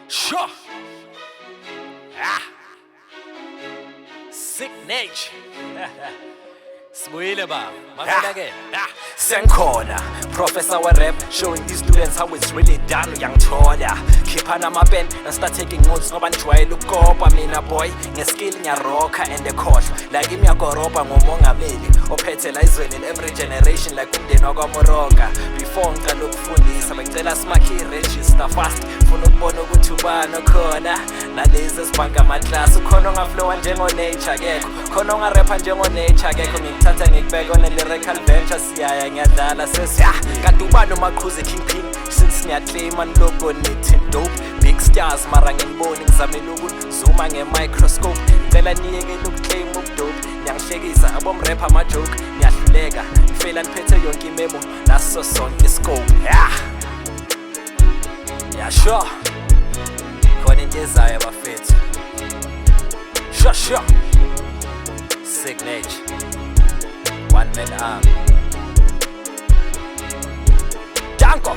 Sure. Ah. Signature. Sibuyile baba. Mamela ke. Senkhona, professor wa rap, showing these students how it's really done. Uyangithola, khiphana ama-pen and start taking notes ngoba nijwayele ukukopa mina boy. Ngeskill ngiyarocka and ekhohlwa like imiyagorobha ngomongameli ophethe la izweni every generation like umndeni wakwaMoroka. Before ngiqala ukufundisa bengicela simakhe i-register fast, funa ukubona ukuthi ubani okhona nalezi ezibhanga amaklasi. Ukhona ongaflowa njengo-nature kekho, khona ongarapha njengo-nature kekho. Ngikuthatha ngikubeka on-lyrical venture, siyaya ngiyadlala sesiya. Kanti ubani umaqhuze kingpin since ngiyaclaima nilogo nithi dope. Big stars mara nginiboni ngizamela ukuzuma nge-microscope. Ngicela niyekele ukuclaim ubudope, niyangihlekisa abomrap ama-joke. Niyahluleka, nifela niphethe yonke imemo naso sonke iscope. Yeah sure, khona into ezayo abafethu. Sure Signature, one man arm. Danko.